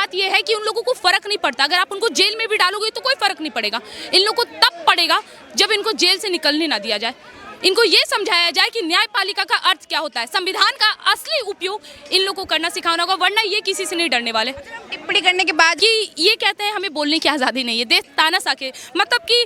बात यह है कि उन लोगों को फर्क नहीं पड़ता। अगर आप उनको जेल में भी डालोगे तो कोई फर्क नहीं पड़ेगा। इन लोगों को तब पड़ेगा जब इनको जेल से निकलने ना दिया जाए, इनको ये समझाया जाए कि न्यायपालिका का अर्थ क्या होता है, संविधान का असली उपयोग इन लोगों को करना सिखाना होगा, वरना ये किसी से नहीं डरने वाले। टिप्पणी करने के बाद कि ये कहते हैं हमें बोलने की आज़ादी नहीं है, देश तानाशाह के मतलब कि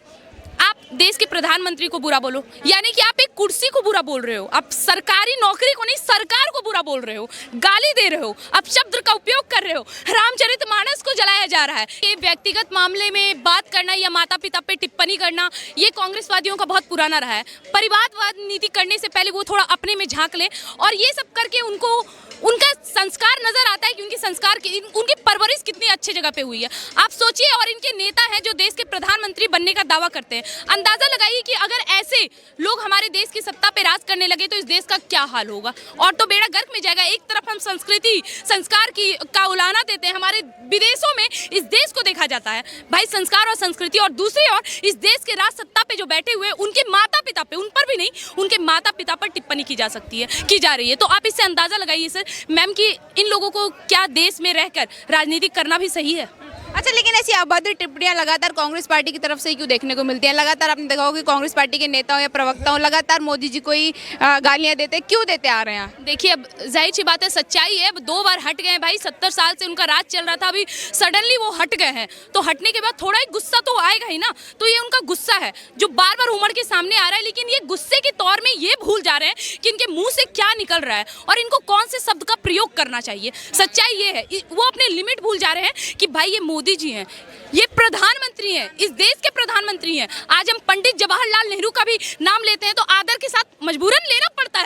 आप देश के प्रधानमंत्री को बुरा बोलो, यानी कि आप एक कुर्सी को बुरा बोल रहे हो, आप सरकारी नौकरी को नहीं सरकार को बुरा बोल रहे हो, गाली दे रहे हो, आप शब्द का उपयोग कर रहे हो, रामचरितमानस को जलाया जा रहा है। ये व्यक्तिगत मामले में बात करना या माता पिता पे टिप्पणी करना ये कांग्रेसवादियों का बहुत पुराना रहा है। परिवारवाद नीति करने से पहले वो थोड़ा अपने में झांक ले, और ये सब करके उनको उनका संस्कार नजर आता है कि उनकी संस्कार की उनकी परवरिश कितनी अच्छी जगह पे हुई है। आप सोचिए, और इनके नेता हैं जो देश के प्रधानमंत्री बनने का दावा करते हैं। अंदाजा लगाइए कि अगर ऐसे लोग हमारे देश की सत्ता पे राज करने लगे तो इस देश का क्या हाल होगा, और तो बेड़ा गर्क में जाएगा। एक तरफ हम संस्कृति संस्कार की का उलाहना देते हैं, हमारे विदेशों में इस देश को देखा जाता है भाई संस्कार और संस्कृति, और दूसरी ओर इस देश के राज सत्ता पे जो बैठे हुए उनके माता पिता पे, उन पर भी नहीं, उनके माता पिता पर टिप्पणी की जा सकती है, की जा रही है। तो आप इससे अंदाजा लगाइए सर मैम कि इन लोगों को क्या देश में रहकर राजनीति करना भी सही है। अच्छा, लेकिन ऐसी अभद्र टिप्पणियां लगातार कांग्रेस पार्टी की तरफ से ही क्यों देखने को मिलती है? लगातार आपने देखा होगा कि कांग्रेस पार्टी के नेताओं या प्रवक्ताओं लगातार मोदी जी को ही गालियां देते, क्यों देते आ रहे हैं? देखिए, अब जाहिर सी बात है, सच्चाई है, अब 2 बार हट गए हैं भाई। 70 साल से उनका राज चल रहा था, अभी सडनली वो हट गए हैं, तो हटने के बाद थोड़ा ही गुस्सा तो आएगा ही ना। तो ये उनका गुस्सा है जो बार बार उमड़ के सामने आ रहा है, लेकिन ये गुस्से के तौर में ये भूल जा रहे हैं कि इनके मुंह से क्या निकल रहा है और इनको कौन से शब्द का प्रयोग करना चाहिए। सच्चाई ये है, वो अपने लिमिट भूल जा रहे हैं कि भाई ये मोदी जी हैं, ये प्रधानमंत्री हैं, इस देश के प्रधानमंत्री हैं। आज हम पंडित जवाहरलाल नेहरू का भी नाम लेते हैं तो आदर के साथ मजबूरन लेना पड़ता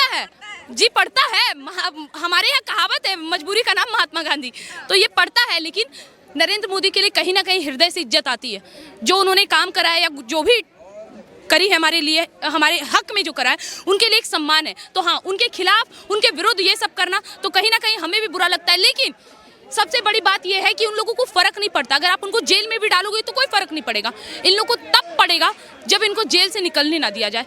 है जी, पड़ता है। हमारे यहाँ कहावत है, मजबूरी का नाम महात्मा गांधी, तो ये पड़ता है। लेकिन नरेंद्र मोदी के लिए कहीं ना कहीं हृदय से इज्जत आती है। जो उन्होंने काम करा है या जो भी करी है हमारे लिए, हमारे हक में जो करा है, उनके लिए एक सम्मान है। तो हाँ, उनके खिलाफ, उनके विरुद्ध ये सब करना तो कहीं ना कहीं हमें भी बुरा लगता है। लेकिन सबसे बड़ी बात यह है कि उन लोगों को फर्क नहीं पड़ता। अगर आप उनको जेल में भी डालोगे तो कोई फर्क नहीं पड़ेगा। इन लोगों को तब पड़ेगा जब इनको जेल से निकलने ना दिया जाए,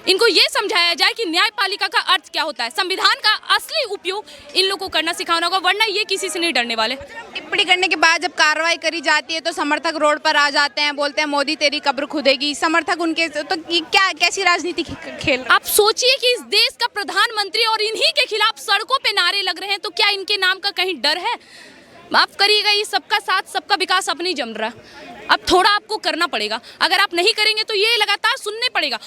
इनको ये समझाया जाए कि न्यायपालिका का अर्थ क्या होता है, संविधान का असली उपयोग इन लोगों को करना सिखाना होगा, वरना ये किसी से नहीं डरने वाले। टिप्पणी करने के बाद जब कार्रवाई करी जाती है तो समर्थक रोड पर आ जाते हैं, बोलते हैं मोदी तेरी कब्र खुदेगी। समर्थक उनके तो क्या कैसी राजनीति खेल? आप सोचिए कि इस देश का प्रधानमंत्री और इन्हीं के खिलाफ सड़कों पे नारे लग रहे हैं, तो क्या इनके नाम का कहीं डर है? माफ करिएगा, ये सबका साथ सबका विकास अब नहीं जम रहा। अब थोड़ा आपको करना पड़ेगा। अगर आप नहीं करेंगे तो ये लगातार सुनना ही पड़ेगा।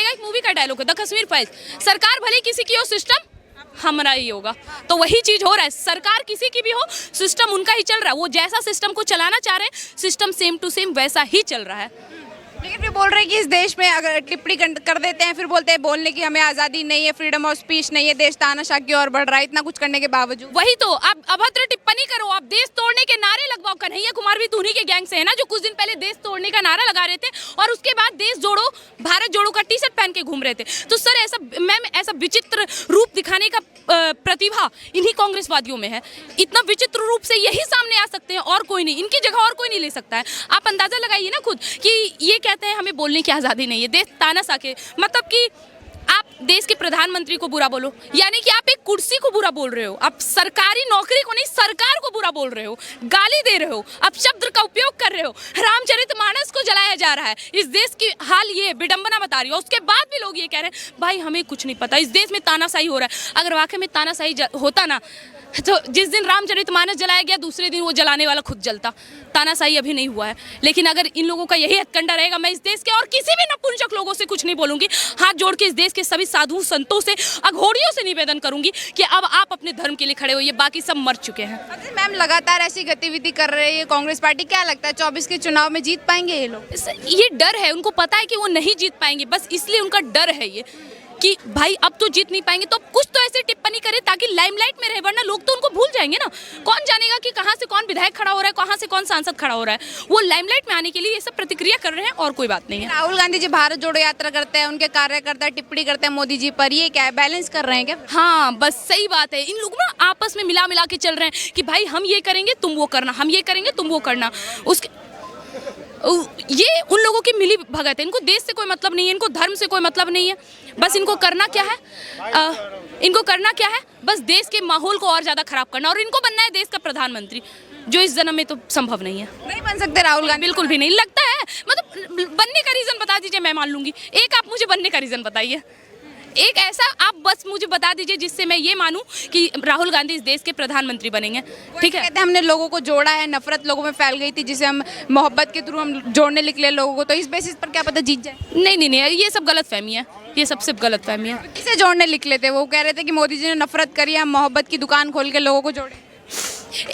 एक मूवी का डायलॉग है, द कश्मीर फाइल्स, सरकार भले किसी की हो, सिस्टम हमारा ही होगा। तो वही चीज हो रहा है, सरकार किसी की भी हो, सिस्टम उनका ही चल रहा है। वो जैसा सिस्टम को चलाना चाह रहे हैं, सिस्टम सेम टू सेम वैसा ही चल रहा है। लेकिन फिर बोल रहे हैं कि इस देश में अगर टिप्पणी कर देते हैं, फिर बोलते हैं बोलने की हमें आज़ादी नहीं है, फ्रीडम ऑफ स्पीच नहीं है, देश तानाशाह की ओर बढ़ रहा है। इतना कुछ करने के बावजूद वही तो, आप अभद्र टिप्पणी करो, आप देश तोड़ने के नारे लगवाओ। कन्हैया कुमार भी उन्हीं के गैंग से है ना, जो कुछ दिन पहले देश तोड़ने का नारा लगा रहे थे और उसके बाद देश जोड़ो, भारत जोड़ो का टी-शर्ट पहन के घूम रहे थे। तो सर, ऐसा विचित्र रूप दिखाने का प्रतिभा इन्हीं कांग्रेसवादियों में है। इतना विचित्र रूप से यही सामने आ सकते हैं, और कोई नहीं, इनकी जगह और कोई नहीं ले सकता है। आप अंदाजा लगाइए ना खुद कि ये कहते हैं हमें बोलने की आज़ादी नहीं है, देश तानाशाह के मतलब कि आप देश के प्रधानमंत्री को बुरा बोलो, यानी कि आप एक कुर्सी को बुरा बोल रहे हो, आप सरकारी नौकरी को नहीं सरकार को बुरा बोल रहे हो, गाली दे रहे हो, आप शब्द का उपयोग कर रहे हो, रामचरितमानस को जलाया जा रहा है। इस देश की हाल ये विडंबना बता रही है। उसके बाद भी लोग ये कह रहे हैं भाई हमें कुछ नहीं पता, इस देश में तानाशाही हो रहा है। अगर वाकई में तानाशाही होता ना, तो जिस दिन रामचरितमानस जलाया गया दूसरे दिन वो जलाने वाला खुद जलता। तानाशाही अभी नहीं हुआ है, लेकिन अगर इन लोगों का यही हथकंडा रहेगा, मैं इस देश के और किसी भी नपुंसक लोगों से कुछ नहीं बोलूंगी। हाथ जोड़ के इस देश के सभी साधु संतों से, अघोरियों से निवेदन करूंगी कि अब आप अपने धर्म के लिए खड़े होइए, बाकी सब मर चुके हैं। मैम, लगातार ऐसी गतिविधि कर रही है कांग्रेस पार्टी, क्या लगता है 24 के चुनाव में जीत पाएंगे ये लोग? ये डर है, उनको पता है कि वो नहीं जीत पाएंगे, बस इसलिए उनका डर है ये कि भाई अब तो जीत नहीं पाएंगे, तो कुछ तो ऐसे टिप्पणी करे ताकि लाइमलाइट में रहे, वरना लोग तो उनको भूल जाएंगे ना। कौन जानेगा कि कहाँ से कौन विधायक खड़ा हो रहा है, कहाँ से कौन सांसद खड़ा हो रहा है। वो लाइमलाइट में आने के लिए ये सब प्रतिक्रिया कर रहे हैं, और कोई बात नहीं है। राहुल गांधी जी भारत जोड़ो यात्रा करते हैं, उनके कार्यकर्ता टिप्पणी करते हैं मोदी जी पर, ये क्या है, बैलेंस कर रहे हैं क्या? हाँ, बस सही बात है। इन लोग ना आपस में मिला के चल रहे हैं कि भाई हम ये करेंगे तुम वो करना, हम ये करेंगे तुम वो करना। उसके ये उन लोगों की मिली भगत है। इनको देश से कोई मतलब नहीं है, इनको धर्म से कोई मतलब नहीं है। बस इनको करना क्या है, इनको करना क्या है, बस देश के माहौल को और ज़्यादा खराब करना, और इनको बनना है देश का प्रधानमंत्री, जो इस जन्म में तो संभव नहीं है। नहीं बन सकते राहुल गांधी? बिल्कुल भी नहीं लगता है। मतलब बनने का रीज़न बता दीजिए, मैं मान लूँगी। एक आप मुझे बनने का रीज़न बताइए, एक ऐसा आप बस मुझे बता दीजिए जिससे मैं ये मानूं कि राहुल गांधी इस देश के प्रधानमंत्री बनेंगे। ठीक है, कहते हैं हमने लोगों को जोड़ा है, नफरत लोगों में फैल गई थी जिसे हम मोहब्बत के थ्रू हम जोड़ने निकले लोगों को, तो इस बेसिस पर क्या पता जीत जाए? नहीं नहीं नहीं, ये सब गलतफहमी है, ये सबसे गलतफहमी है। किसे जोड़ने निकले थे? वो कह रहे थे कि मोदी जी ने नफरत करी, हम मोहब्बत की दुकान खोल के लोगों को जोड़े।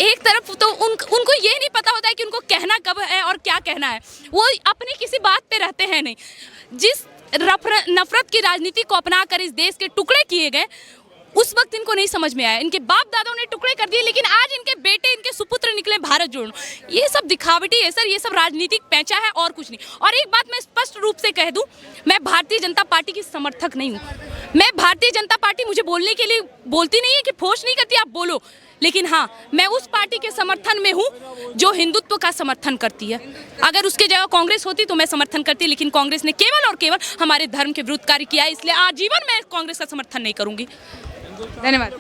एक तरफ तो उनको ये नहीं पता होता है कि उनको कहना कब है और क्या कहना है। वो अपनी किसी बात पे रहते हैं नहीं। जिस नफरत की राजनीति को अपना कर इस देश के टुकड़े किए गए, उस वक्त इनको नहीं समझ में आया। इनके बाप दादाओं ने टुकड़े कर दिए, लेकिन आज इनके बेटे, इनके सुपुत्र निकले भारत जोड़ो। ये सब दिखावटी है सर, ये सब राजनीतिक पैंचा है और कुछ नहीं। और एक बात मैं स्पष्ट रूप से कह दूं, मैं भारतीय जनता पार्टी की समर्थक नहीं हूं। मैं भारतीय जनता पार्टी मुझे बोलने के लिए बोलती नहीं है कि फोर्स नहीं करती, आप बोलो, लेकिन हाँ, मैं उस पार्टी के समर्थन में हूँ जो हिंदुत्व का समर्थन करती है। अगर उसके जगह कांग्रेस होती तो मैं समर्थन करती, लेकिन कांग्रेस ने केवल और केवल हमारे धर्म के विरुद्ध कार्य किया है, इसलिए आजीवन मैं कांग्रेस का समर्थन नहीं करूंगी। धन्यवाद।